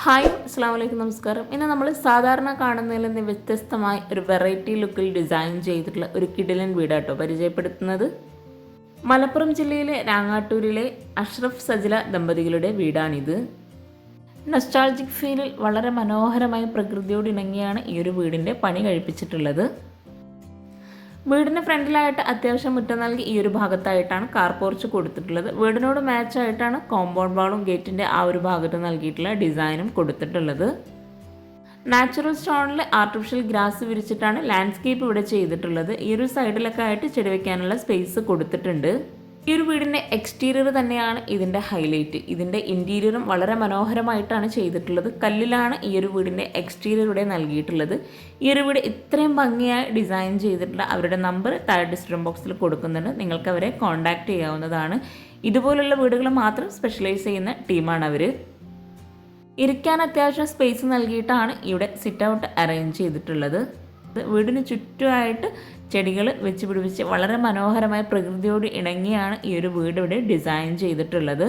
Hi, അസ്സലാമു അലൈക്കും, നമസ്കാരം. ഇന്ന് നമ്മൾ സാധാരണ കാണുന്നതിൽ നിന്ന് വ്യത്യസ്തമായി ഒരു വെറൈറ്റി ലുക്കിൽ ഡിസൈൻ ചെയ്തിട്ടുള്ള ഒരു കിടിലൻ വീടാട്ടോ പരിചയപ്പെടുത്തുന്നത്. മലപ്പുറം ജില്ലയിലെ രാങ്ങാട്ടൂരിലെ അഷ്റഫ് സജില ദമ്പതികളുടെ വീടാണിത്. നൊസ്റ്റാൾജിക് ഫീലിൽ വളരെ മനോഹരമായ പ്രകൃതിയോട് ഇണങ്ങിയാണ് ഈ ഒരു വീടിൻ്റെ പണി കഴിപ്പിച്ചിട്ടുള്ളത്. വീടിന് ഫ്രണ്ടിലായിട്ട് അത്യാവശ്യം മുറ്റം നൽകി ഈ ഒരു ഭാഗത്തായിട്ടാണ് കാർ പോർച്ച് കൊടുത്തിട്ടുള്ളത്. വീടിനോട് മാച്ചായിട്ടാണ് കോമ്പൗണ്ട് വാളും ഗേറ്റിൻ്റെ ആ ഒരു ഭാഗത്ത് നൽകിയിട്ടുള്ള ഡിസൈനും കൊടുത്തിട്ടുള്ളത്. നാച്ചുറൽ സ്റ്റോണിൽ ആർട്ടിഫിഷ്യൽ ഗ്രാസ് വിരിച്ചിട്ടാണ് ലാൻഡ്സ്കേപ്പ് ഇവിടെ ചെയ്തിട്ടുള്ളത്. ഈ ഒരു സൈഡിലൊക്കെ ആയിട്ട് ചെടി വയ്ക്കാനുള്ള സ്പേസ് കൊടുത്തിട്ടുണ്ട്. ഈ ഒരു വീടിൻ്റെ എക്സ്റ്റീരിയർ തന്നെയാണ് ഇതിൻ്റെ ഹൈലൈറ്റ്. ഇതിൻ്റെ ഇൻറ്റീരിയറും വളരെ മനോഹരമായിട്ടാണ് ചെയ്തിട്ടുള്ളത്. കല്ലിലാണ് ഈ ഒരു വീടിൻ്റെ എക്സ്റ്റീരിയർ ഇവിടെ നൽകിയിട്ടുള്ളത്. ഈ ഒരു വീട് ഇത്രയും ഭംഗിയായി ഡിസൈൻ ചെയ്തിട്ടുള്ള അവരുടെ നമ്പർ താഴെ ഡിസ്ക്രിപ്ഷൻ ബോക്സിൽ കൊടുക്കുന്നുണ്ട്. നിങ്ങൾക്ക് അവരെ കോൺടാക്റ്റ് ചെയ്യാവുന്നതാണ്. ഇതുപോലുള്ള വീടുകൾ മാത്രം സ്പെഷ്യലൈസ് ചെയ്യുന്ന ടീമാണ് അവർ. ഇരിക്കാൻ അത്യാവശ്യം സ്പേസ് നൽകിയിട്ടാണ് ഇവിടെ സിറ്റ് ഔട്ട് അറേഞ്ച് ചെയ്തിട്ടുള്ളത്. വീടിന് ചുറ്റുമായിട്ട് ചെടികൾ വെച്ച് പിടിപ്പിച്ച് വളരെ മനോഹരമായ പ്രകൃതിയോട് ഇണങ്ങിയാണ് ഈ ഒരു വീട് ഇവിടെ ഡിസൈൻ ചെയ്തിട്ടുള്ളത്.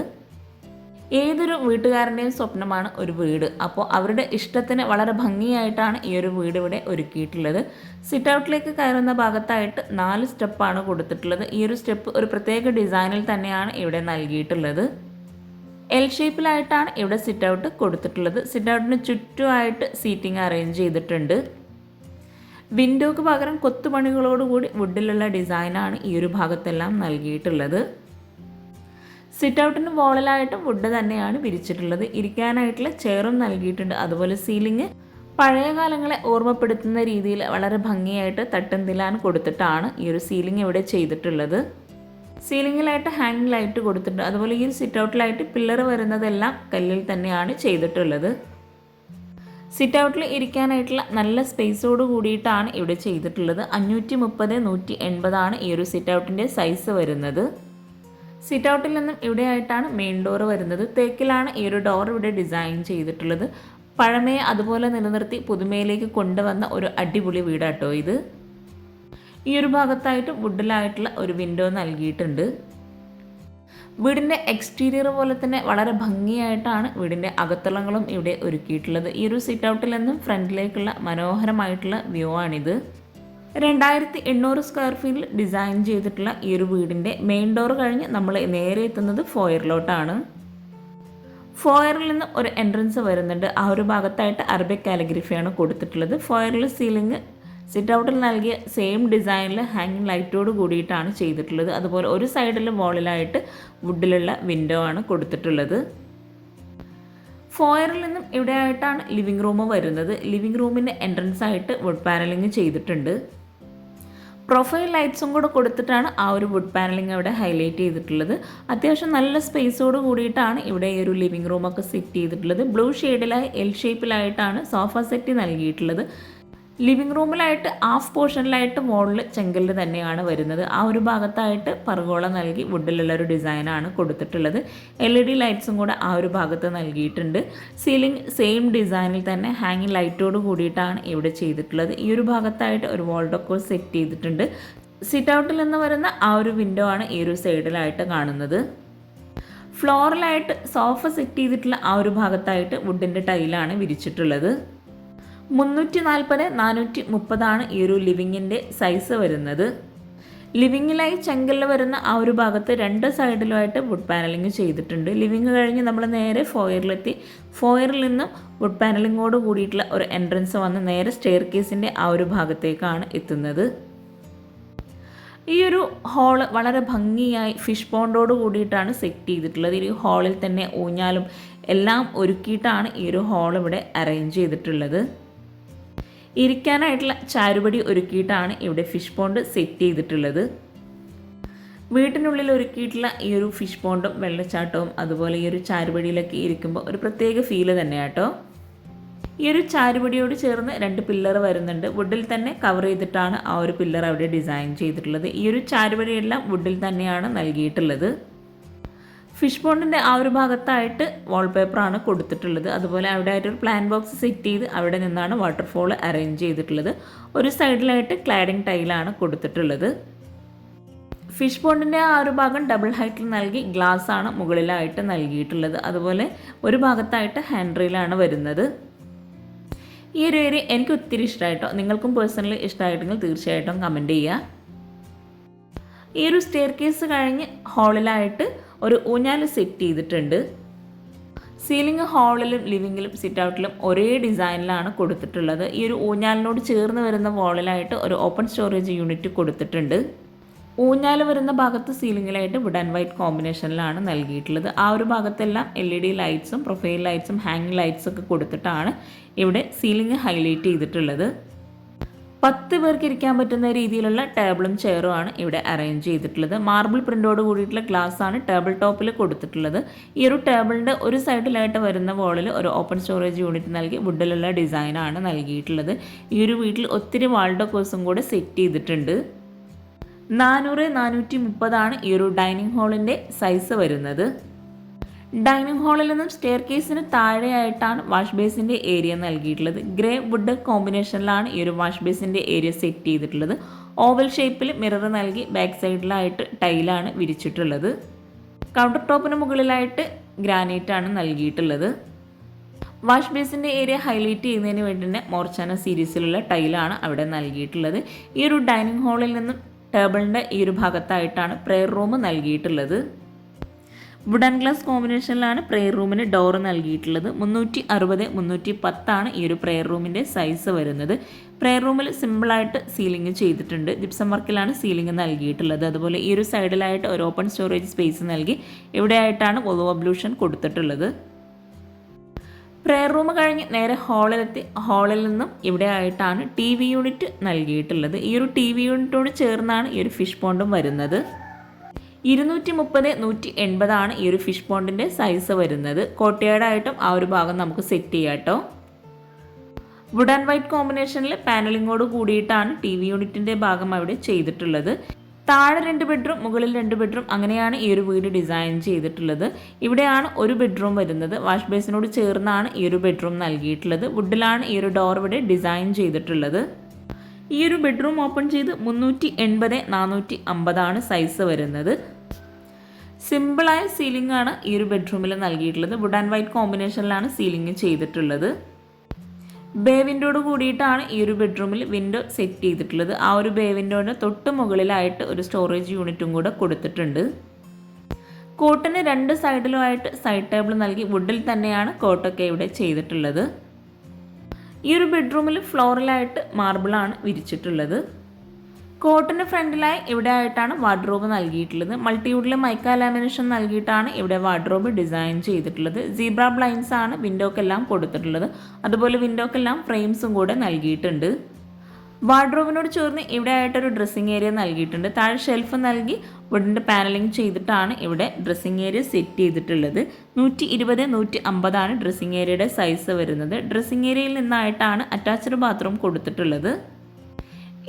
ഏതൊരു വീട്ടുകാരൻ്റെയും സ്വപ്നമാണ് ഒരു വീട്. അപ്പോൾ അവരുടെ ഇഷ്ടത്തിന് വളരെ ഭംഗിയായിട്ടാണ് ഈ ഒരു വീട് ഇവിടെ ഒരുക്കിയിട്ടുള്ളത്. സിറ്റ് ഔട്ടിലേക്ക് കയറുന്ന ഭാഗത്തായിട്ട് 4 സ്റ്റെപ്പാണ് കൊടുത്തിട്ടുള്ളത്. ഈ ഒരു സ്റ്റെപ്പ് ഒരു പ്രത്യേക ഡിസൈനിൽ തന്നെയാണ് ഇവിടെ നൽകിയിട്ടുള്ളത്. എൽ ഷേപ്പിലായിട്ടാണ് ഇവിടെ സിറ്റ് ഔട്ട് കൊടുത്തിട്ടുള്ളത്. സിറ്റ് ഔട്ടിന് ചുറ്റുമായിട്ട് സീറ്റിംഗ് അറേഞ്ച് ചെയ്തിട്ടുണ്ട്. വിൻഡോക്ക് പകരം കൊത്തുപണികളോടുകൂടി വുഡിലുള്ള ഡിസൈനാണ് ഈ ഒരു ഭാഗത്തെല്ലാം നൽകിയിട്ടുള്ളത്. സിറ്റ് ഔട്ടിന് വോളിലായിട്ടും വുഡ് തന്നെയാണ് വിരിച്ചിട്ടുള്ളത്. ഇരിക്കാനായിട്ടുള്ള ചെയറും നൽകിയിട്ടുണ്ട്. അതുപോലെ സീലിംഗ് പഴയ കാലങ്ങളെ ഓർമ്മപ്പെടുത്തുന്ന രീതിയിൽ വളരെ ഭംഗിയായിട്ട് തട്ടും തിലാൻ കൊടുത്തിട്ടാണ് ഈ ഒരു സീലിംഗ് ഇവിടെ ചെയ്തിട്ടുള്ളത്. സീലിങ്ങിലായിട്ട് ഹാങ്ങിങ് ലൈറ്റ് കൊടുത്തിട്ടുണ്ട്. അതുപോലെ ഈ സിറ്റ് ഔട്ടിലായിട്ട് പില്ലർ വരുന്നതെല്ലാം കല്ലിൽ തന്നെയാണ് ചെയ്തിട്ടുള്ളത്. സിറ്റ് ഔട്ടിൽ ഇരിക്കാനായിട്ടുള്ള നല്ല സ്പേസോട് കൂടിയിട്ടാണ് ഇവിടെ ചെയ്തിട്ടുള്ളത്. 530x180 ഈ ഒരു സിറ്റ് ഔട്ടിൻ്റെ സൈസ് വരുന്നത്. സിറ്റ് ഔട്ടിൽ നിന്നും ഇവിടെയായിട്ടാണ് മെയിൻ ഡോർ വരുന്നത്. തേക്കിലാണ് ഈ ഒരു ഡോർ ഇവിടെ ഡിസൈൻ ചെയ്തിട്ടുള്ളത്. പഴമയെ അതുപോലെ നിലനിർത്തി പുതുമയിലേക്ക് കൊണ്ടുവന്ന ഒരു അടിപൊളി വീടാട്ടോ ഇത്. ഈ ഒരു ഭാഗത്തായിട്ട് വുഡിലായിട്ടുള്ള ഒരു വിൻഡോ നൽകിയിട്ടുണ്ട്. വീടിൻ്റെ എക്സ്റ്റീരിയർ പോലെ തന്നെ വളരെ ഭംഗിയായിട്ടാണ് വീടിൻ്റെ അകത്തളങ്ങളും ഇവിടെ ഒരുക്കിയിട്ടുള്ളത്. ഈ ഒരു സിറ്റ് ഔട്ടിൽ നിന്നും ഫ്രണ്ടിലേക്കുള്ള മനോഹരമായിട്ടുള്ള വ്യൂ ആണിത്. 2800 സ്ക്വയർ ഫീറ്റിൽ ഡിസൈൻ ചെയ്തിട്ടുള്ള ഈ ഒരു വീടിൻ്റെ മെയിൻ ഡോർ കഴിഞ്ഞ് നമ്മൾ നേരെ എത്തുന്നത് ഫോയറിലോട്ടാണ്. ഫോയറിൽ നിന്ന് ഒരു എൻട്രൻസ് വരുന്നുണ്ട്. ആ ഒരു ഭാഗത്തായിട്ട് അറബിക് കാലിഗ്രഫിയാണ് കൊടുത്തിട്ടുള്ളത്. ഫോയറിൽ സീലിംഗ് സിറ്റ് ഔട്ടിൽ നൽകിയ സെയിം ഡിസൈനിൽ ഹാങ്ങിങ് ലൈറ്റോട് കൂടിയിട്ടാണ് ചെയ്തിട്ടുള്ളത്. അതുപോലെ ഒരു സൈഡിൽ വോളിലായിട്ട് വുഡിലുള്ള വിൻഡോ ആണ് കൊടുത്തിട്ടുള്ളത്. ഫോയറിൽ നിന്നും ഇവിടെയായിട്ടാണ് ലിവിംഗ് റൂം വരുന്നത്. ലിവിംഗ് റൂമിൻ്റെ എൻട്രൻസ് ആയിട്ട് വുഡ് പാനലിംഗ് ചെയ്തിട്ടുണ്ട്. പ്രൊഫൈൽ ലൈറ്റ്സും കൂടെ കൊടുത്തിട്ടാണ് ആ ഒരു വുഡ് പാനലിംഗ് അവിടെ ഹൈലൈറ്റ് ചെയ്തിട്ടുള്ളത്. അത്യാവശ്യം നല്ല സ്പേസോട് കൂടിയിട്ടാണ് ഇവിടെ ഈ ഒരു ലിവിംഗ് റൂമൊക്കെ സെറ്റ് ചെയ്തിട്ടുള്ളത്. ബ്ലൂ ഷെയ്ഡിലായി എൽ ഷേപ്പിലായിട്ടാണ് സോഫ സെറ്റ് നൽകിയിട്ടുള്ളത്. ലിവിംഗ് റൂമിലായിട്ട് ഹാഫ് പോർഷനിലായിട്ട് വോളിൽ ചെങ്കല്ല് തന്നെയാണ് വരുന്നത്. ആ ഒരു ഭാഗത്തായിട്ട് പർഗോള നൽകി വുഡിലുള്ള ഒരു ഡിസൈനാണ് കൊടുത്തിട്ടുള്ളത്. LED ലൈറ്റ്സും കൂടെ ആ ഒരു ഭാഗത്ത് നൽകിയിട്ടുണ്ട്. സീലിംഗ് സെയിം ഡിസൈനിൽ തന്നെ ഹാങ്ങിങ് ലൈറ്റോട് കൂടിയിട്ടാണ് ഇവിടെ ചെയ്തിട്ടുള്ളത്. ഈ ഒരു ഭാഗത്തായിട്ട് ഒരു വാൾ ഡെക്കോർ സെറ്റ് ചെയ്തിട്ടുണ്ട്. സിറ്റ് ഔട്ടിൽ നിന്ന് വരുന്ന ആ ഒരു വിൻഡോ ആണ് ഈ ഒരു സൈഡിലായിട്ട് കാണുന്നത്. ഫ്ലോറിലായിട്ട് സോഫ സെറ്റ് ചെയ്തിട്ടുള്ള ആ ഒരു ഭാഗത്തായിട്ട് വുഡിൻ്റെ ടൈലാണ് വിരിച്ചിട്ടുള്ളത്. 340x430 ഈ ഒരു ലിവിങ്ങിൻ്റെ സൈസ് വരുന്നത്. ലിവിങ്ങിലായി ചെങ്കല്ല് വരുന്ന ആ ഒരു ഭാഗത്ത് 2 സൈഡിലുമായിട്ട് വുഡ് പാനലിംഗ് ചെയ്തിട്ടുണ്ട്. ലിവിങ് കഴിഞ്ഞ് നമ്മൾ നേരെ ഫോയറിലെത്തി. ഫോയറിൽ നിന്നും വുഡ് പാനലിങ്ങോട് കൂടിയിട്ടുള്ള ഒരു എൻട്രൻസ് വന്ന് നേരെ സ്റ്റെയർ കേസിൻ്റെ ആ ഒരു ഭാഗത്തേക്കാണ് എത്തുന്നത്. ഈ ഒരു ഹാള് വളരെ ഭംഗിയായി ഫിഷ് പോണ്ടോട് കൂടിയിട്ടാണ് സെറ്റ് ചെയ്തിട്ടുള്ളത്. ഈ ഹാളിൽ തന്നെ ഊഞ്ഞാലും എല്ലാം ഒരുക്കിയിട്ടാണ് ഈ ഒരു ഹാൾ ഇവിടെ അറേഞ്ച് ചെയ്തിട്ടുള്ളത്. ഇരിക്കാനായിട്ടുള്ള ചാരുപടി ഒരുക്കിയിട്ടാണ് ഇവിടെ ഫിഷ് പോണ്ട് സെറ്റ് ചെയ്തിട്ടുള്ളത്. വീട്ടിനുള്ളിൽ ഒരുക്കിയിട്ടുള്ള ഈ ഒരു ഫിഷ് പോണ്ടും വെള്ളച്ചാട്ടവും അതുപോലെ ഈ ഒരു ചാരുപടിയിലൊക്കെ ഇരിക്കുമ്പോൾ ഒരു പ്രത്യേക ഫീല് തന്നെയാട്ടോ. ഈ ഒരു ചാരുപടിയോട് ചേർന്ന് 2 പില്ലർ വരുന്നുണ്ട്. വുഡിൽ തന്നെ കവർ ചെയ്തിട്ടാണ് ആ ഒരു പില്ലർ അവിടെ ഡിസൈൻ ചെയ്തിട്ടുള്ളത്. ഈ ഒരു ചാരുപടിയെല്ലാം വുഡിൽ തന്നെയാണ് നൽകിയിട്ടുള്ളത്. ഫിഷ് പോണ്ടിൻ്റെ ആ ഒരു ഭാഗത്തായിട്ട് വാൾപേപ്പറാണ് കൊടുത്തിട്ടുള്ളത്. അതുപോലെ അവിടെ ആയിട്ടൊരു പ്ലാൻ ബോക്സ് സെറ്റ് ചെയ്ത് അവിടെ നിന്നാണ് വാട്ടർഫോൾ അറേഞ്ച് ചെയ്തിട്ടുള്ളത്. ഒരു സൈഡിലായിട്ട് ക്ലാഡിംഗ് ടൈലാണ് കൊടുത്തിട്ടുള്ളത്. ഫിഷ് പോണ്ടിൻ്റെ ആ ഒരു ഭാഗം ഡബിൾ ഹൈറ്റിൽ നൽകി ഗ്ലാസ് ആണ് മുകളിലായിട്ട് നൽകിയിട്ടുള്ളത്. അതുപോലെ ഒരു ഭാഗത്തായിട്ട് ഹാൻഡ് റെയിലാണ് വരുന്നത്. ഈ ഒരു ഏരിയ എനിക്ക് ഒത്തിരി ഇഷ്ടമായിട്ടോ. നിങ്ങൾക്കും പേഴ്സണലി ഇഷ്ടമായിട്ടെങ്കിൽ തീർച്ചയായിട്ടും കമൻറ്റ് ചെയ്യുക. ഈ ഒരു സ്റ്റെയർ കേസ് കഴിഞ്ഞ് ഹാളിലായിട്ട് ഒരു ഊഞ്ഞാൽ സെറ്റ് ചെയ്തിട്ടുണ്ട്. സീലിംഗ് ഹാളിലും ലിവിങ്ങിലും സിറ്റ് ഔട്ടിലും ഒരേ ഡിസൈനിലാണ് കൊടുത്തിട്ടുള്ളത്. ഈ ഒരു ഊഞ്ഞാലിനോട് ചേർന്ന് വരുന്ന വാളിലായിട്ട് ഒരു ഓപ്പൺ സ്റ്റോറേജ് യൂണിറ്റ് കൊടുത്തിട്ടുണ്ട്. ഊഞ്ഞാൽ വരുന്ന ഭാഗത്ത് സീലിങ്ങിലായിട്ട് വുഡ് ആൻഡ് വൈറ്റ് കോമ്പിനേഷനിലാണ് നൽകിയിട്ടുള്ളത്. ആ ഒരു ഭാഗത്തെല്ലാം LED ലൈറ്റ്സും പ്രൊഫൈൽ ലൈറ്റ്സും ഹാങ്ങിങ് ലൈറ്റ്സും ഒക്കെ കൊടുത്തിട്ടാണ് ഇവിടെ സീലിംഗ് ഹൈലൈറ്റ് ചെയ്തിട്ടുള്ളത്. 10 പേർക്ക് ഇരിക്കാൻ പറ്റുന്ന രീതിയിലുള്ള ടേബിളും ചെയറും ആണ് ഇവിടെ അറേഞ്ച് ചെയ്തിട്ടുള്ളത്. മാർബിൾ പ്രിൻ്റോട് കൂടിയിട്ടുള്ള ഗ്ലാസ് ആണ് ടേബിൾ ടോപ്പിൽ കൊടുത്തിട്ടുള്ളത്. ഈ ഒരു ടേബിളിൻ്റെ ഒരു സൈഡിലായിട്ട് വരുന്ന വോളിൽ ഒരു ഓപ്പൺ സ്റ്റോറേജ് യൂണിറ്റ് നൽകി വുഡിലുള്ള ഡിസൈനാണ് നൽകിയിട്ടുള്ളത്. ഈ ഒരു വീട്ടിൽ ഒത്തിരി വാൾ ഡെക്കോഴ്സും കൂടെ സെറ്റ് ചെയ്തിട്ടുണ്ട്. 400-430 ഈ ഒരു ഡൈനിങ് ഹാളിൻ്റെ സൈസ് വരുന്നത്. ഡൈനിങ് ഹാളിൽ നിന്നും സ്റ്റെയർ കേസിന് താഴെയായിട്ടാണ് വാഷ് ബേസിൻ്റെ ഏരിയ നൽകിയിട്ടുള്ളത്. ഗ്രേ വുഡ് കോമ്പിനേഷനിലാണ് ഈ ഒരു വാഷ് ബേസിൻ്റെ ഏരിയ സെറ്റ് ചെയ്തിട്ടുള്ളത്. ഓവൽ ഷേപ്പിൽ മിറർ നൽകി ബാക്ക് സൈഡിലായിട്ട് ടൈലാണ് വിരിച്ചിട്ടുള്ളത്. കൗണ്ടർ ടോപ്പിന് മുകളിലായിട്ട് ഗ്രാനൈറ്റാണ് നൽകിയിട്ടുള്ളത്. വാഷ് ബേസിൻ്റെ ഏരിയ ഹൈലൈറ്റ് ചെയ്യുന്നതിന് വേണ്ടി തന്നെ മോർച്ചാന സീരീസിലുള്ള ടൈലാണ് അവിടെ നൽകിയിട്ടുള്ളത്. ഈ ഒരു ഡൈനിങ് ഹാളിൽ നിന്നും ടേബിളിൻ്റെ ഈ ഒരു ഭാഗത്തായിട്ടാണ് പ്രെയർ റൂം നൽകിയിട്ടുള്ളത്. വുഡ് ആൻഡ് ഗ്ലാസ് കോമ്പിനേഷനിലാണ് പ്രെയർ റൂമിന് ഡോർ നൽകിയിട്ടുള്ളത്. 360-310 ഈ ഒരു പ്രെയർ റൂമിൻ്റെ സൈസ് വരുന്നത്. പ്രെയർ റൂമിൽ സിമ്പിളായിട്ട് സീലിംഗ് ചെയ്തിട്ടുണ്ട്. ജിപ്സം വർക്കിലാണ് സീലിംഗ് നൽകിയിട്ടുള്ളത്. അതുപോലെ ഈ ഒരു സൈഡിലായിട്ട് ഒരു ഓപ്പൺ സ്റ്റോറേജ് സ്പേസ് നൽകി ഇവിടെയായിട്ടാണ് വോളോ അബ്ലൂഷൻ കൊടുത്തിട്ടുള്ളത്. പ്രെയർ റൂം കഴിഞ്ഞ് നേരെ ഹാളിലെത്തി ഹാളിൽ നിന്നും ഇവിടെ ആയിട്ടാണ് TV യൂണിറ്റ് നൽകിയിട്ടുള്ളത്. ഈ ഒരു TV യൂണിറ്റോട് ചേർന്നാണ് ഈ ഒരു ഫിഷ് പോണ്ടും വരുന്നത്. 230-180 ഈ ഒരു ഫിഷ് പോണ്ടിൻ്റെ സൈസ് വരുന്നത്. കോട്ടയാടായിട്ടും ആ ഒരു ഭാഗം നമുക്ക് സെറ്റ് ചെയ്യാം കേട്ടോ. വുഡ് ആൻഡ് വൈറ്റ് കോമ്പിനേഷനിൽ പാനലിങ്ങോട് കൂടിയിട്ടാണ് TV യൂണിറ്റിൻ്റെ ഭാഗം അവിടെ ചെയ്തിട്ടുള്ളത്. താഴെ 2 ബെഡ്റൂം, മുകളിൽ 2 ബെഡ്റൂം, അങ്ങനെയാണ് ഈ ഒരു വീട് ഡിസൈൻ ചെയ്തിട്ടുള്ളത്. ഇവിടെയാണ് ഒരു ബെഡ്റൂം വരുന്നത്. വാഷ് ബേസിനോട് ചേർന്നാണ് ഈ ഒരു ബെഡ്റൂം നൽകിയിട്ടുള്ളത്. വുഡിലാണ് ഈ ഒരു ഡോർ ഇവിടെ ഡിസൈൻ ചെയ്തിട്ടുള്ളത്. ഈ ഒരു ബെഡ്റൂം ഓപ്പൺ ചെയ്ത് 380-450 സൈസ് വരുന്നത്. സിമ്പിളായ സീലിംഗ് ആണ് ഈ ഒരു ബെഡ്റൂമിൽ നൽകിയിട്ടുള്ളത്. വുഡ് ആൻഡ് വൈറ്റ് കോമ്പിനേഷനിലാണ് സീലിംഗ് ചെയ്തിട്ടുള്ളത്. ബേ വിൻഡോട് കൂടിയിട്ടാണ് ഈ ഒരു ബെഡ്റൂമിൽ വിൻഡോ സെറ്റ് ചെയ്തിട്ടുള്ളത്. ആ ഒരു ബേ വിൻഡോയുടെ തൊട്ട് മുകളിലായിട്ട് ഒരു സ്റ്റോറേജ് യൂണിറ്റും കൂടെ കൊടുത്തിട്ടുണ്ട്. കോട്ടിന് 2 സൈഡിലുമായിട്ട് സൈഡ് ടേബിൾ നൽകി വുഡിൽ തന്നെയാണ് കോട്ടൊക്കെ ഇവിടെ ചെയ്തിട്ടുള്ളത്. ഈ ഒരു ബെഡ്റൂമിൽ ഫ്ലോറിലായിട്ട് മാർബിളാണ് വിരിച്ചിട്ടുള്ളത്. കോട്ടിന് ഫ്രണ്ടിലായി ഇവിടെ ആയിട്ടാണ് വാർഡ്രോബ് നൽകിയിട്ടുള്ളത്. മൾട്ടിവുഡിലെ മൈക്ക ലാമിനേഷൻ നൽകിയിട്ടാണ് ഇവിടെ വാർഡ്രോബ് ഡിസൈൻ ചെയ്തിട്ടുള്ളത്. സീബ്ര ബ്ലൈൻസ് ആണ് വിൻഡോക്കെല്ലാം കൊടുത്തിട്ടുള്ളത്. അതുപോലെ വിൻഡോക്കെല്ലാം ഫ്രെയിംസും കൂടെ നൽകിയിട്ടുണ്ട്. വാർഡ്രോബിനോട് ചേർന്ന് ഇവിടെ ആയിട്ടൊരു ഡ്രസ്സിംഗ് ഏരിയ നൽകിയിട്ടുണ്ട്. താഴെ ഷെൽഫ് നൽകി വുഡിൻ്റെ പാനലിംഗ് ചെയ്തിട്ടാണ് ഇവിടെ ഡ്രസ്സിംഗ് ഏരിയ സെറ്റ് ചെയ്തിട്ടുള്ളത്. 120-150 ഡ്രസ്സിംഗ് ഏരിയയുടെ സൈസ് വരുന്നത്. ഡ്രസ്സിംഗ് ഏരിയയിൽ നിന്നായിട്ടാണ് അറ്റാച്ച്ഡ് ബാത്റൂം കൊടുത്തിട്ടുള്ളത്.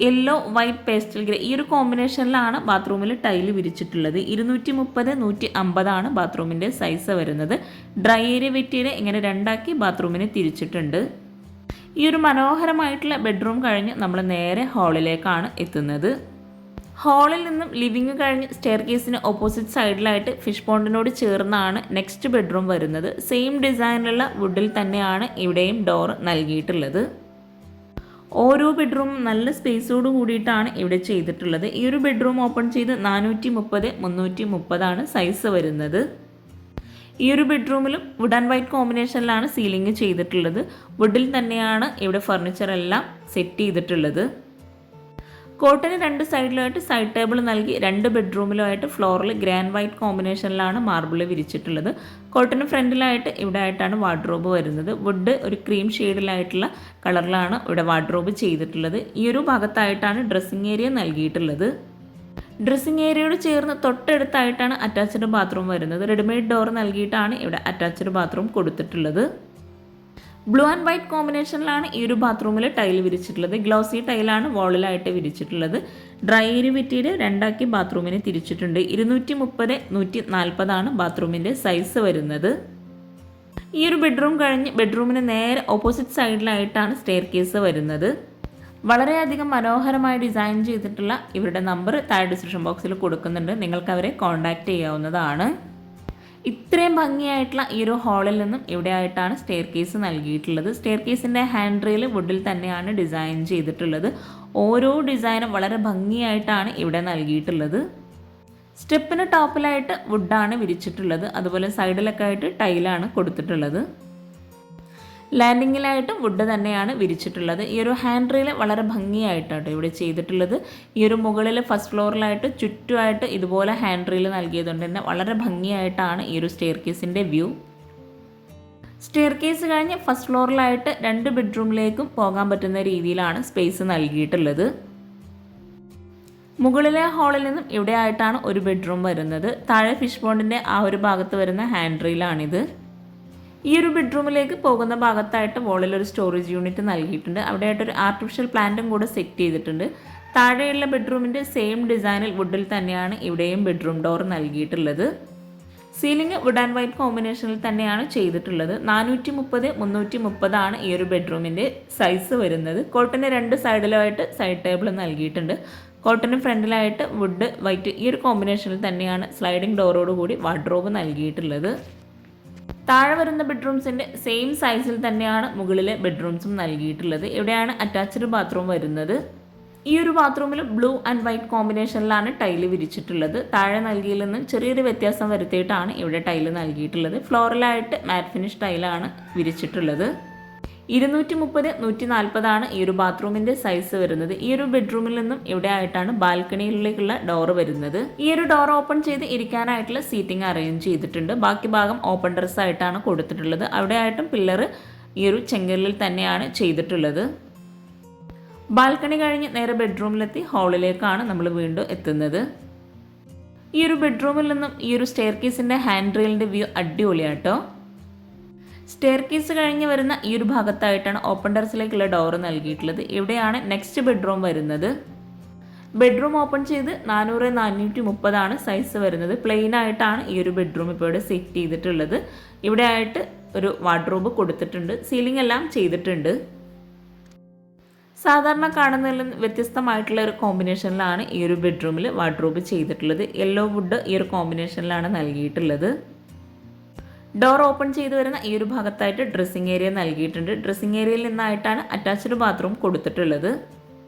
യെല്ലോ വൈറ്റ് പേസ്റ്റൽ ഗ്രേ ഈ ഒരു കോമ്പിനേഷനിലാണ് ബാത്റൂമിൽ ടൈല് വിരിച്ചിട്ടുള്ളത്. 230-150 ബാത്റൂമിൻ്റെ സൈസ് വരുന്നത്. ഡ്രൈ ഏരിയ വെറ്റ് ഏരിയ ഇങ്ങനെ 2ആക്കി ബാത്റൂമിനെ തിരിച്ചിട്ടുണ്ട്. ഈ ഒരു മനോഹരമായിട്ടുള്ള ബെഡ്റൂം കഴിഞ്ഞ് നമ്മൾ നേരെ ഹാളിലേക്കാണ് എത്തുന്നത്. ഹാളിൽ നിന്നും ലിവിങ് കഴിഞ്ഞ് സ്റ്റെയർ കേസിന് ഓപ്പോസിറ്റ് സൈഡിലായിട്ട് ഫിഷ് പോണ്ടിനോട് ചേർന്നാണ് നെക്സ്റ്റ് ബെഡ്റൂം വരുന്നത്. സെയിം ഡിസൈനിലുള്ള വുഡിൽ തന്നെയാണ് ഇവിടെയും ഡോർ നൽകിയിട്ടുള്ളത്. ഓരോ ബെഡ്റൂമും നല്ല സ്പേസോട് കൂടിയിട്ടാണ് ഇവിടെ ചെയ്തിട്ടുള്ളത്. ഈ ഒരു ബെഡ്റൂം ഓപ്പൺ ചെയ്ത് 430-330 സൈസ് വരുന്നത്. ഈ ഒരു ബെഡ്റൂമിലും വുഡ് ആൻഡ് വൈറ്റ് കോമ്പിനേഷനിലാണ് സീലിംഗ് ചെയ്തിട്ടുള്ളത്. വുഡിൽ തന്നെയാണ് ഇവിടെ ഫർണിച്ചർ എല്ലാം സെറ്റ് ചെയ്തിട്ടുള്ളത്. കോട്ടിന് 2 സൈഡിലായിട്ട് സൈഡ് ടേബിൾ നൽകി 2 ബെഡ്റൂമിലുമായിട്ട് ഫ്ലോറിൽ ഗ്രാൻഡ് വൈറ്റ് കോമ്പിനേഷനിലാണ് മാർബിൾ വിരിച്ചിട്ടുള്ളത്. കോട്ടിന് ഫ്രണ്ടിലായിട്ട് ഇവിടെ ആയിട്ടാണ് വാർഡ്രോബ് വരുന്നത്. വുഡ് ഒരു ക്രീം ഷെയ്ഡിലായിട്ടുള്ള കളറിലാണ് ഇവിടെ വാർഡ്രോബ് ചെയ്തിട്ടുള്ളത്. ഈ ഒരു ഭാഗത്തായിട്ടാണ് ഡ്രസ്സിംഗ് ഏരിയ നൽകിയിട്ടുള്ളത്. ഡ്രസ്സിംഗ് ഏരിയയോട് ചേർന്ന് തൊട്ടടുത്തായിട്ടാണ് അറ്റാച്ച്ഡ് ബാത്റൂം വരുന്നത്. റെഡിമെയ്ഡ് ഡോർ നൽകിയിട്ടാണ് ഇവിടെ അറ്റാച്ച്ഡ് ബാത്റൂം കൊടുത്തിട്ടുള്ളത്. ബ്ലൂ ആൻഡ് വൈറ്റ് കോമ്പിനേഷനിലാണ് ഈ ഒരു ബാത്റൂമിൽ ടൈൽ വിരിച്ചിട്ടുള്ളത്. ഗ്ലോസി ടൈലാണ് വാളിലായിട്ട് വിരിച്ചിട്ടുള്ളത്. ഡ്രൈ ഏരിയ വെറ്റിയിൽ 2ആക്കി ബാത്റൂമിനെ തിരിച്ചിട്ടുണ്ട്. 230-140 ബാത്റൂമിൻ്റെ സൈസ് വരുന്നത്. ഈ ഒരു ബെഡ്റൂം കഴിഞ്ഞ് ബെഡ്റൂമിന് നേരെ ഓപ്പോസിറ്റ് സൈഡിലായിട്ടാണ് സ്റ്റെയർ കേസ് വരുന്നത്. വളരെയധികം മനോഹരമായി ഡിസൈൻ ചെയ്തിട്ടുള്ള ഇവരുടെ നമ്പർ താഴെ ഡിസ്ക്രിപ്ഷൻ ബോക്സിൽ കൊടുക്കുന്നുണ്ട്. നിങ്ങൾക്ക് അവരെ കോൺടാക്റ്റ് ചെയ്യാവുന്നതാണ്. ഇത്രയും ഭംഗിയായിട്ടുള്ള ഈ ഒരു ഹാളിൽ നിന്നും ഇവിടെ ആയിട്ടാണ് സ്റ്റെയർ കേസ് നൽകിയിട്ടുള്ളത്. സ്റ്റെയർ കേസിൻ്റെ ഹാൻഡ് റെയിൽ വുഡിൽ തന്നെയാണ് ഡിസൈൻ ചെയ്തിട്ടുള്ളത്. ഓരോ ഡിസൈനും വളരെ ഭംഗിയായിട്ടാണ് ഇവിടെ നൽകിയിട്ടുള്ളത്. സ്റ്റെപ്പിന് ടോപ്പിലായിട്ട് വുഡാണ് വിരിച്ചിട്ടുള്ളത്. അതുപോലെ സൈഡിലൊക്കെ ആയിട്ട് ടൈലാണ് കൊടുത്തിട്ടുള്ളത്. ലാൻഡിങ്ങിലായിട്ടും വുഡ് തന്നെയാണ് വിരിച്ചിട്ടുള്ളത്. ഈ ഒരു ഹാൻഡ് റെയിൽ വളരെ ഭംഗിയായിട്ടാണ് ഇവിടെ ചെയ്തിട്ടുള്ളത്. ഈ ഒരു മുകളിൽ ഫസ്റ്റ് ഫ്ലോറിലായിട്ട് ചുറ്റുമായിട്ട് ഇതുപോലെ ഹാൻഡ് റെയിൽ നൽകിയതുകൊണ്ട് തന്നെ വളരെ ഭംഗിയായിട്ടാണ് ഈ ഒരു സ്റ്റെയർ കേസിൻ്റെ വ്യൂ. സ്റ്റെയർ കേസ് കഴിഞ്ഞ് ഫസ്റ്റ് ഫ്ലോറിലായിട്ട് 2 ബെഡ്റൂമിലേക്കും പോകാൻ പറ്റുന്ന രീതിയിലാണ് സ്പേസ് നൽകിയിട്ടുള്ളത്. മുകളിലെ ഹാളിൽ നിന്നും ഇവിടെ ആയിട്ടാണ് ഒരു ബെഡ്റൂം വരുന്നത്. താഴെ ഫിഷ് പോണ്ടിൻ്റെ ആ ഒരു ഭാഗത്ത് വരുന്ന ഹാൻഡ് റെയിലാണിത്. ഈ ഒരു ബെഡ്റൂമിലേക്ക് പോകുന്ന ഭാഗത്തായിട്ട് വോളിൽ ഒരു സ്റ്റോറേജ് യൂണിറ്റ് നൽകിയിട്ടുണ്ട്. അവിടെയായിട്ടൊരു ആർട്ടിഫിഷ്യൽ പ്ലാന്റും കൂടെ സെറ്റ് ചെയ്തിട്ടുണ്ട്. താഴെയുള്ള ബെഡ്റൂമിൻ്റെ സെയിം ഡിസൈനിൽ വുഡിൽ തന്നെയാണ് ഇവിടെയും ബെഡ്റൂം ഡോർ നൽകിയിട്ടുള്ളത്. സീലിംഗ് വുഡ് ആൻഡ് വൈറ്റ് കോമ്പിനേഷനിൽ തന്നെയാണ് ചെയ്തിട്ടുള്ളത്. 430-330 ആണ് ഈ ഒരു ബെഡ്റൂമിൻ്റെ സൈസ് വരുന്നത്. കോട്ടിന് 2 സൈഡിലുമായിട്ട് സൈഡ് ടേബിൾ നൽകിയിട്ടുണ്ട്. കോട്ടന് ഫ്രണ്ടിലായിട്ട് വുഡ് വൈറ്റ് ഈ ഒരു കോമ്പിനേഷനിൽ തന്നെയാണ് സ്ലൈഡിംഗ് ഡോറോട് കൂടി വാർഡ്രോബ് നൽകിയിട്ടുള്ളത്. താഴെ വരുന്ന ബെഡ്റൂംസിൻ്റെ സെയിം സൈസിൽ തന്നെയാണ് മുകളിലെ ബെഡ്റൂംസും നൽകിയിട്ടുള്ളത്. ഇവിടെയാണ് അറ്റാച്ച്ഡ് ബാത്റൂം വരുന്നത്. ഈ ഒരു ബാത്റൂമിൽ ബ്ലൂ ആൻഡ് വൈറ്റ് കോമ്പിനേഷനിലാണ് ടൈല് വിരിച്ചിട്ടുള്ളത്. താഴെ നൽകിയിൽ നിന്ന് ചെറിയൊരു വ്യത്യാസം വരുത്തിയിട്ടാണ് ഇവിടെ ടൈല് നൽകിയിട്ടുള്ളത്. ഫ്ലോറിലായിട്ട് മാറ്റ് ഫിനിഷ് ടൈലാണ് വിരിച്ചിട്ടുള്ളത്. 230-140 ആണ് ഈ ഒരു ബാത്റൂമിൻ്റെ സൈസ് വരുന്നത്. ഈ ഒരു ബെഡ്റൂമിൽ നിന്നും ഇവിടെ ആയിട്ടാണ് ബാൽക്കണിയിലേക്കുള്ള ഡോറ് വരുന്നത്. ഈ ഒരു ഡോർ ഓപ്പൺ ചെയ്ത് ഇരിക്കാനായിട്ടുള്ള സീറ്റിംഗ് അറേഞ്ച് ചെയ്തിട്ടുണ്ട്. ബാക്കി ഭാഗം ഓപ്പൺ ഡ്രസ് ആയിട്ടാണ് കൊടുത്തിട്ടുള്ളത്. അവിടെ ആയിട്ടും പില്ലർ ഈ ഒരു ചെങ്കല്ലിൽ തന്നെയാണ് ചെയ്തിട്ടുള്ളത്. ബാൽക്കണി കഴിഞ്ഞ് നേരെ ബെഡ്റൂമിലെത്തി ഹാളിലേക്കാണ് നമ്മൾ വീണ്ടും എത്തുന്നത്. ഈ ഒരു ബെഡ്റൂമിൽ നിന്നും ഈ ഒരു സ്റ്റെയർ കേസിൻ്റെ ഹാൻഡ് റെയിലിൻ്റെ വ്യൂ അടിപൊളിയാട്ടോ. സ്റ്റെയർ കേസ് കഴിഞ്ഞ് വരുന്ന ഈ ഒരു ഭാഗത്തായിട്ടാണ് ഓപ്പൺ ടെറസിലേക്കുള്ള ഡോറ് നൽകിയിട്ടുള്ളത്. ഇവിടെയാണ് നെക്സ്റ്റ് ബെഡ്റൂം വരുന്നത്. ബെഡ്റൂം ഓപ്പൺ ചെയ്ത് 400-430 ആണ് സൈസ് വരുന്നത്. പ്ലെയിൻ ആയിട്ടാണ് ഈ ഒരു ബെഡ്റൂം ഇപ്പോൾ ഇവിടെ സെറ്റ് ചെയ്തിട്ടുള്ളത്. ഇവിടെ ആയിട്ട് ഒരു വാർഡ്രോബ് കൊടുത്തിട്ടുണ്ട്. സീലിംഗ് എല്ലാം ചെയ്തിട്ടുണ്ട്. സാധാരണ കാണുന്നതിൽ നിന്ന് വ്യത്യസ്തമായിട്ടുള്ള ഒരു കോമ്പിനേഷനിലാണ് ഈ ഒരു ബെഡ്റൂമിൽ വാർഡ്രോബ് ചെയ്തിട്ടുള്ളത്. യെല്ലോ വുഡ് ഈ ഒരു കോമ്പിനേഷനിലാണ് നൽകിയിട്ടുള്ളത്. ഡോർ ഓപ്പൺ ചെയ്ത് വരുന്ന ഈ ഒരു ഭാഗത്തായിട്ട് ഡ്രസ്സിംഗ് ഏരിയ നൽകിയിട്ടുണ്ട്. ഡ്രസ്സിംഗ് ഏരിയയിൽ നിന്നായിട്ടാണ് അറ്റാച്ച്ഡ് ബാത്റൂം കൊടുത്തിട്ടുള്ളത്.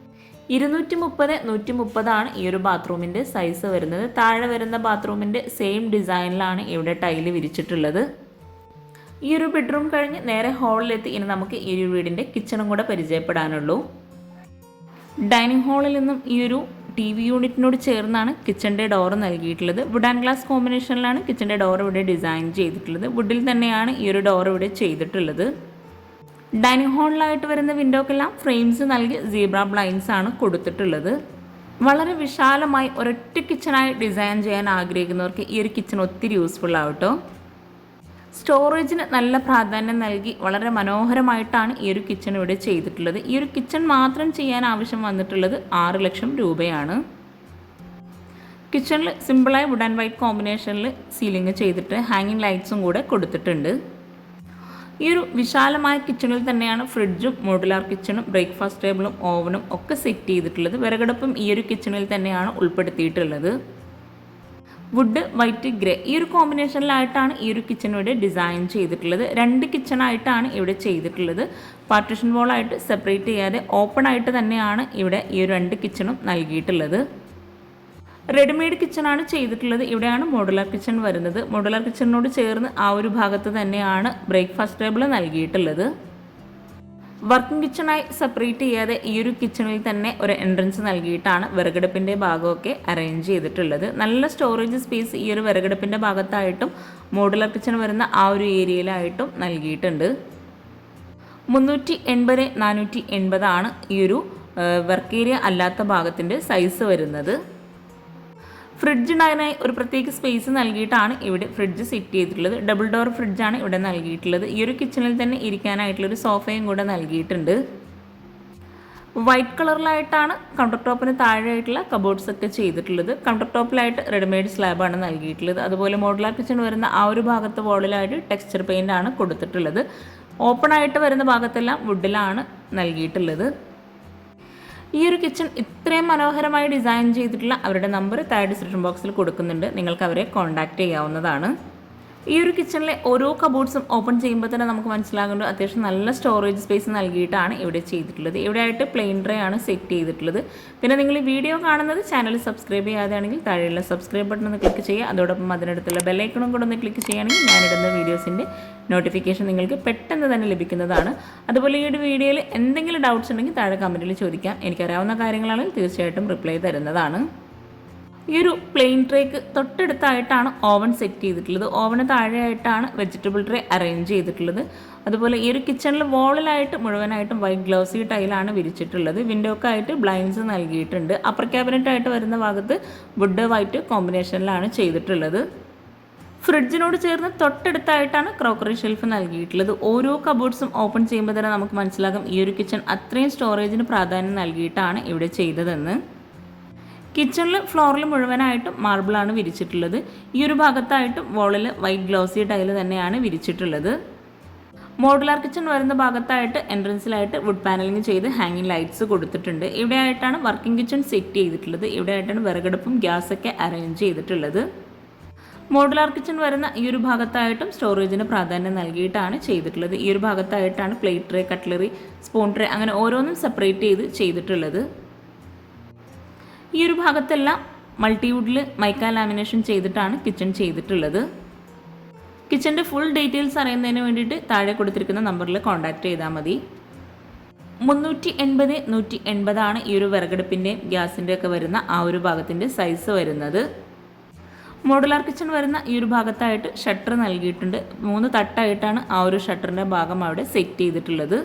230-130 ആണ് ഈ ഒരു ബാത്റൂമിൻ്റെ സൈസ് വരുന്നത്. താഴെ വരുന്ന ബാത്റൂമിൻ്റെ സെയിം ഡിസൈനിലാണ് ഇവിടെ ടൈല് വിരിച്ചിട്ടുള്ളത്. ഈ ഒരു ബെഡ്റൂം കഴിഞ്ഞ് നേരെ ഹാളിലെത്തി ഇനി നമുക്ക് ഈ ഒരു വീടിൻ്റെ കിച്ചണും കൂടെ പരിചയപ്പെടാനുള്ളൂ. ഡൈനിങ് ഹാളിൽ നിന്നും ഈ ഒരു TV യൂണിറ്റിനോട് ചേർന്നാണ് കിച്ചൻ്റെ ഡോർ നൽകിയിട്ടുള്ളത്. വുഡ് ആൻഡ് ഗ്ലാസ് കോമ്പിനേഷനിലാണ് കിച്ചൻ്റെ ഡോർ ഇവിടെ ഡിസൈൻ ചെയ്തിട്ടുള്ളത്. വുഡിൽ തന്നെയാണ് ഈ ഒരു ഡോർ ഇവിടെ ചെയ്തിട്ടുള്ളത്. ഡൈനിങ് ഹാളിലായിട്ട് വരുന്ന വിൻഡോക്കെല്ലാം ഫ്രെയിംസ് നൽകി സീബ്ര ബ്ലൈൻഡ്സ് ആണ് കൊടുത്തിട്ടുള്ളത്. വളരെ വിശാലമായി ഒരൊറ്റ കിച്ചണായി ഡിസൈൻ ചെയ്യാൻ ആഗ്രഹിക്കുന്നവർക്ക് ഈ ഒരു കിച്ചൺ ഒത്തിരി യൂസ്ഫുൾ ആവട്ടോ. സ്റ്റോറേജിന് നല്ല പ്രാധാന്യം നൽകി വളരെ മനോഹരമായിട്ടാണ് ഈ ഒരു കിച്ചൺ ഇവിടെ ചെയ്തിട്ടുള്ളത്. ഈ ഒരു കിച്ചൺ മാത്രം ചെയ്യാൻ ആവശ്യം വന്നിട്ടുള്ളത് 6 ലക്ഷം രൂപയാണ്. കിച്ചണിൽ സിമ്പിളായി വുഡ് ആൻഡ് വൈറ്റ് കോമ്പിനേഷനിൽ സീലിംഗ് ചെയ്തിട്ട് ഹാങ്ങിങ് ലൈറ്റ്സും കൂടെ കൊടുത്തിട്ടുണ്ട്. ഈ ഒരു വിശാലമായ കിച്ചണിൽ തന്നെയാണ് ഫ്രിഡ്ജും മോഡുലാർ കിച്ചണും ബ്രേക്ക്ഫാസ്റ്റ് ടേബിളും ഓവനും ഒക്കെ സെറ്റ് ചെയ്തിട്ടുള്ളത്. വിറകടുപ്പും ഈ ഒരു കിച്ചണിൽ തന്നെയാണ് ഉൾപ്പെടുത്തിയിട്ടുള്ളത്. വുഡ് വൈറ്റ് ഗ്രേ ഈ ഒരു കോമ്പിനേഷനിലായിട്ടാണ് ഈ ഒരു കിച്ചൺ ഇവിടെ ഡിസൈൻ ചെയ്തിട്ടുള്ളത്. 2 കിച്ചണായിട്ടാണ് ഇവിടെ ചെയ്തിട്ടുള്ളത്. പാർട്ടീഷൻ വോളായിട്ട് സെപ്പറേറ്റ് ചെയ്യാതെ ഓപ്പൺ ആയിട്ട് തന്നെയാണ് ഇവിടെ ഈ ഒരു 2 കിച്ചണും നൽകിയിട്ടുള്ളത്. റെഡിമെയ്ഡ് കിച്ചണാണ് ചെയ്തിട്ടുള്ളത്. ഇവിടെയാണ് മോഡുലാർ കിച്ചൺ വരുന്നത്. മോഡുലാർ കിച്ചണിനോട് ചേർന്ന് ആ ഒരു ഭാഗത്ത് തന്നെയാണ് ബ്രേക്ക്ഫാസ്റ്റ് ടേബിൾ നൽകിയിട്ടുള്ളത്. വർക്കിംഗ് കിച്ചണായി സെപ്പറേറ്റ് ചെയ്യാതെ ഈ ഒരു കിച്ചണിൽ തന്നെ ഒരു എൻട്രൻസ് നൽകിയിട്ടാണ് വിറകടുപ്പിൻ്റെ ഭാഗമൊക്കെ അറേഞ്ച് ചെയ്തിട്ടുള്ളത്. നല്ല സ്റ്റോറേജ് സ്പേസ് ഈ ഒരു വിറകടുപ്പിൻ്റെ ഭാഗത്തായിട്ടും മോഡുലർ കിച്ചൺ വരുന്ന ആ ഒരു ഏരിയയിലായിട്ടും നൽകിയിട്ടുണ്ട്. 380-480 ആണ് ഈ ഒരു വർക്ക് ഏരിയ അല്ലാത്ത ഭാഗത്തിൻ്റെ സൈസ് വരുന്നത്. ഫ്രിഡ്ജിനായി ഒരു പ്രത്യേക സ്പേസ് നൽകിയിട്ടാണ് ഇവിടെ ഫ്രിഡ്ജ് സെറ്റ് ചെയ്തിട്ടുള്ളത്. ഡബിൾ ഡോർ ഫ്രിഡ്ജാണ് ഇവിടെ നൽകിയിട്ടുള്ളത്. ഈ ഒരു കിച്ചണിൽ തന്നെ ഇരിക്കാനായിട്ടുള്ളൊരു സോഫയും കൂടെ നൽകിയിട്ടുണ്ട്. വൈറ്റ് കളറിലായിട്ടാണ് കൗണ്ടർ ടോപ്പിന് താഴെയായിട്ടുള്ള കബോർഡ്സ് ഒക്കെ ചെയ്തിട്ടുള്ളത്. കൗണ്ടർ ടോപ്പിലായിട്ട് റെഡിമെയ്ഡ് സ്ലാബാണ് നൽകിയിട്ടുള്ളത്. അതുപോലെ മോഡുലാർ കിച്ചൺ വരുന്ന ആ ഒരു ഭാഗത്ത് വോളിലായിട്ട് ടെക്സ്ചർ പെയിൻ്റ് ആണ് കൊടുത്തിട്ടുള്ളത്. ഓപ്പൺ ആയിട്ട് വരുന്ന ഭാഗത്തെല്ലാം വുഡിലാണ് നൽകിയിട്ടുള്ളത്. ഈ ഒരു കിച്ചൺ ഇത്രയും മനോഹരമായി ഡിസൈൻ ചെയ്തിട്ടുള്ള അവരുടെ നമ്പർ താഴെ ഡിസ്ക്രിപ്ഷൻ ബോക്സിൽ കൊടുക്കുന്നുണ്ട്. നിങ്ങൾക്ക് അവരെ കോൺടാക്റ്റ് ചെയ്യാവുന്നതാണ്. ഈ ഒരു കിച്ചണിലെ ഓരോ കബോർഡ്സും ഓപ്പൺ ചെയ്യുമ്പോൾ തന്നെ നമുക്ക് മനസ്സിലാകുന്നത് അത്യാവശ്യം നല്ല സ്റ്റോറേജ് സ്പേസ് നൽകിയിട്ടാണ് ഇവിടെ ചെയ്തിട്ടുള്ളത്. ഇവിടെ ആയിട്ട് പ്ലെയിൻ ട്രേ ആണ് സെറ്റ് ചെയ്തിട്ടുള്ളത്. പിന്നെ നിങ്ങൾ ഈ വീഡിയോ കാണുന്നത് ചാനൽ സബ്സ്ക്രൈബ് ചെയ്യാതെയാണെങ്കിൽ താഴെയുള്ള സബ്സ്ക്രൈബ് ബട്ടൺ ഒന്ന് ക്ലിക്ക് ചെയ്യുക. അതോടൊപ്പം അതിനടുത്തുള്ള ബെല്ലൈക്കണും കൂടെ ഒന്ന് ക്ലിക്ക് ചെയ്യുകയാണെങ്കിൽ ഞാനിടുന്ന വീഡിയോസിൻ്റെ നോട്ടിഫിക്കേഷൻ നിങ്ങൾക്ക് പെട്ടെന്ന് തന്നെ ലഭിക്കുന്നതാണ്. അതുപോലെ ഈ ഒരു വീഡിയോയിൽ എന്തെങ്കിലും ഡൗട്ട്സ് ഉണ്ടെങ്കിൽ താഴെ കമൻറ്റിൽ ചോദിക്കാം. എനിക്കറിയാവുന്ന കാര്യങ്ങളാണെങ്കിൽ തീർച്ചയായിട്ടും റിപ്ലൈ തരുന്നതാണ്. ഈ ഒരു പ്ലെയിൻ ട്രേക്ക് തൊട്ടടുത്തായിട്ടാണ് ഓവൻ സെറ്റ് ചെയ്തിട്ടുള്ളത്. ഓവന് താഴെയായിട്ടാണ് വെജിറ്റബിൾ ട്രേ അറേഞ്ച് ചെയ്തിട്ടുള്ളത്. അതുപോലെ ഈ ഒരു കിച്ചണിൽ വോളിലായിട്ട് മുഴുവനായിട്ടും വൈറ്റ് ഗ്ലോസി ടൈലാണ് വിരിച്ചിട്ടുള്ളത്. വിൻഡോക്കായിട്ട് ബ്ലൈൻഡ്സ് നൽകിയിട്ടുണ്ട്. അപ്പർ ക്യാബിനറ്റായിട്ട് വരുന്ന ഭാഗത്ത് വുഡ് വൈറ്റ് കോമ്പിനേഷനിലാണ് ചെയ്തിട്ടുള്ളത്. ഫ്രിഡ്ജിനോട് ചേർന്ന് തൊട്ടടുത്തായിട്ടാണ് ക്രോക്കറി ഷെൽഫ് നൽകിയിട്ടുള്ളത്. ഓരോ കബോർഡ്സും ഓപ്പൺ ചെയ്യുമ്പോൾ തന്നെ നമുക്ക് മനസ്സിലാകും ഈ ഒരു കിച്ചൺ അത്രയും സ്റ്റോറേജിന് പ്രാധാന്യം നൽകിയിട്ടാണ് ഇവിടെ ചെയ്തതെന്ന്. കിച്ചണിൽ ഫ്ലോറിൽ മുഴുവനായിട്ടും മാർബിളാണ് വിരിച്ചിട്ടുള്ളത്. ഈ ഒരു ഭാഗത്തായിട്ടും വോളിൽ വൈറ്റ് ഗ്ലോസി ടൈല് തന്നെയാണ് വിരിച്ചിട്ടുള്ളത്. മോഡുലാർ കിച്ചൺ വരുന്ന ഭാഗത്തായിട്ട് എൻട്രൻസിലായിട്ട് വുഡ് പാനലിംഗ് ചെയ്ത് ഹാങ്ങിങ് ലൈറ്റ്സ് കൊടുത്തിട്ടുണ്ട്. ഇവിടെ ആയിട്ടാണ് വർക്കിംഗ് കിച്ചൺ സെറ്റ് ചെയ്തിട്ടുള്ളത്. ഇവിടെ ആയിട്ടാണ് വിറകടുപ്പും ഗ്യാസൊക്കെ അറേഞ്ച് ചെയ്തിട്ടുള്ളത്. മോഡുലാർ കിച്ചൺ വരുന്ന ഈ ഒരു ഭാഗത്തായിട്ടും സ്റ്റോറേജിന് പ്രാധാന്യം നൽകിയിട്ടാണ് ചെയ്തിട്ടുള്ളത്. ഈ ഒരു ഭാഗത്തായിട്ടാണ് plate tray, cutlery, spoon tray അങ്ങനെ ഓരോന്നും സെപ്പറേറ്റ് ചെയ്തിട്ടുള്ളത്. ഈ ഒരു ഭാഗത്തെല്ലാം മൾട്ടിവുഡിൽ മൈക്ക ലാമിനേഷൻ ചെയ്തിട്ടാണ് കിച്ചൺ ചെയ്തിട്ടുള്ളത്. കിച്ചൻ്റെ ഫുൾ ഡീറ്റെയിൽസ് അറിയുന്നതിന് വേണ്ടിയിട്ട് താഴെ കൊടുത്തിരിക്കുന്ന നമ്പറിൽ കോൺടാക്റ്റ് ചെയ്താൽ മതി. 380 180 ഈ ഒരു വിറകടുപ്പിൻ്റെയും ഗ്യാസിൻ്റെ ഒക്കെ വരുന്ന ആ ഒരു ഭാഗത്തിൻ്റെ സൈസ് വരുന്നത്. മോഡുലാർ കിച്ചൺ വരുന്ന ഈ ഒരു ഭാഗത്തായിട്ട് ഷട്ടർ നൽകിയിട്ടുണ്ട്. 3 തട്ടായിട്ടാണ് ആ ഒരു ഷട്ടറിൻ്റെ ഭാഗം അവിടെ സെറ്റ് ചെയ്തിട്ടുള്ളത്.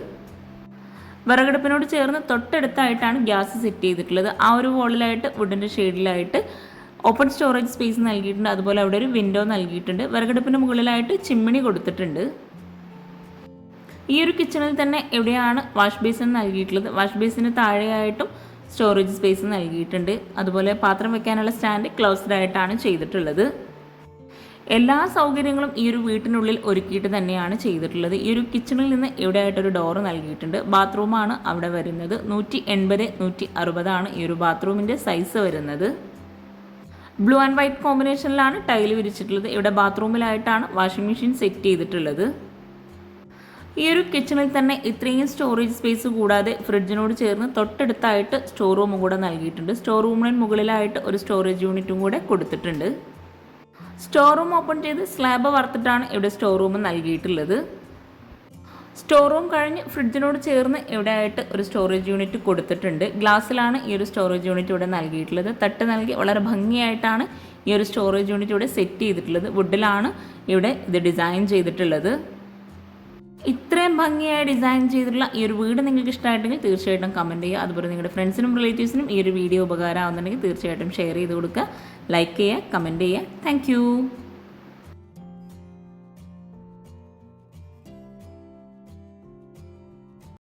വിറകടുപ്പിനോട് ചേർന്ന് തൊട്ടടുത്തായിട്ടാണ് ഗ്യാസ് സെറ്റ് ചെയ്തിട്ടുള്ളത്. ആ ഒരു വോളിലായിട്ട് വുഡിൻ്റെ ഷെയ്ഡിലായിട്ട് ഓപ്പൺ സ്റ്റോറേജ് സ്പേസ് നൽകിയിട്ടുണ്ട്. അതുപോലെ അവിടെ ഒരു വിൻഡോ നൽകിയിട്ടുണ്ട്. വിറകടുപ്പിന് മുകളിലായിട്ട് ചിമ്മിണി കൊടുത്തിട്ടുണ്ട്. ഈ ഒരു കിച്ചണിൽ തന്നെ എവിടെയാണ് വാഷ് ബേസിൻ നൽകിയിട്ടുള്ളത്. വാഷ് ബേസിന് താഴെയായിട്ടും സ്റ്റോറേജ് സ്പേസ് നൽകിയിട്ടുണ്ട്. അതുപോലെ പാത്രം വെക്കാനുള്ള സ്റ്റാൻഡ് ക്ലോസ്ഡ് ആയിട്ടാണ് ചെയ്തിട്ടുള്ളത്. എല്ലാ സൗകര്യങ്ങളും ഈ ഒരു വീട്ടിനുള്ളിൽ ഒരുക്കിയിട്ട് തന്നെയാണ് ചെയ്തിട്ടുള്ളത്. ഈ ഒരു കിച്ചണിൽ നിന്ന് ഇവിടെ ആയിട്ടൊരു ഡോറ് നൽകിയിട്ടുണ്ട്. ബാത്റൂമാണ് അവിടെ വരുന്നത്. 180 160 ഈ ഒരു ബാത്റൂമിൻ്റെ സൈസ് വരുന്നത്. ബ്ലൂ ആൻഡ് വൈറ്റ് കോമ്പിനേഷനിലാണ് ടൈല് വിരിച്ചിട്ടുള്ളത്. ഇവിടെ ബാത്റൂമിലായിട്ടാണ് വാഷിംഗ് മെഷീൻ സെറ്റ് ചെയ്തിട്ടുള്ളത്. ഈ ഒരു കിച്ചണിൽ തന്നെ ഇത്രയും സ്റ്റോറേജ് സ്പേസ് കൂടാതെ ഫ്രിഡ്ജിനോട് ചേർന്ന് തൊട്ടടുത്തായിട്ട് സ്റ്റോർ റൂമും കൂടെ നൽകിയിട്ടുണ്ട്. സ്റ്റോർ റൂമിന് മുകളിലായിട്ട് ഒരു സ്റ്റോറേജ് യൂണിറ്റും കൂടെ കൊടുത്തിട്ടുണ്ട്. സ്റ്റോർ റൂം ഓപ്പൺ ചെയ്ത് സ്ലാബ് വറുത്തിട്ടാണ് ഇവിടെ സ്റ്റോർ റൂം നൽകിയിട്ടുള്ളത്. സ്റ്റോർ റൂം കഴിഞ്ഞ് ഫ്രിഡ്ജിനോട് ചേർന്ന് ഇവിടെ ആയിട്ട് ഒരു സ്റ്റോറേജ് യൂണിറ്റ് കൊടുത്തിട്ടുണ്ട്. ഗ്ലാസ്സിലാണ് ഈ ഒരു സ്റ്റോറേജ് യൂണിറ്റ് ഇവിടെ നൽകിയിട്ടുള്ളത്. തട്ട് നൽകി വളരെ ഭംഗിയായിട്ടാണ് ഈ ഒരു സ്റ്റോറേജ് യൂണിറ്റ് ഇവിടെ സെറ്റ് ചെയ്തിട്ടുള്ളത്. വുഡിലാണ് ഇവിടെ ഇത് ഡിസൈൻ ചെയ്തിട്ടുള്ളത്. ഇത്രയും ഭംഗിയായി ഡിസൈൻ ചെയ്തിട്ടുള്ള ഈ ഒരു വീട് നിങ്ങൾക്ക് ഇഷ്ടമായിട്ടുണ്ടെങ്കിൽ തീർച്ചയായിട്ടും കമൻറ്റ് ചെയ്യുക. അതുപോലെ നിങ്ങളുടെ ഫ്രണ്ട്സിനും റിലേറ്റീവ്സിനും ഈ ഒരു വീഡിയോ ഉപകാരമാകുന്നുണ്ടെങ്കിൽ തീർച്ചയായിട്ടും ഷെയർ ചെയ്ത് കൊടുക്കുക, ലൈക്ക് ചെയ്യുക, കമൻറ്റ് ചെയ്യുക. താങ്ക്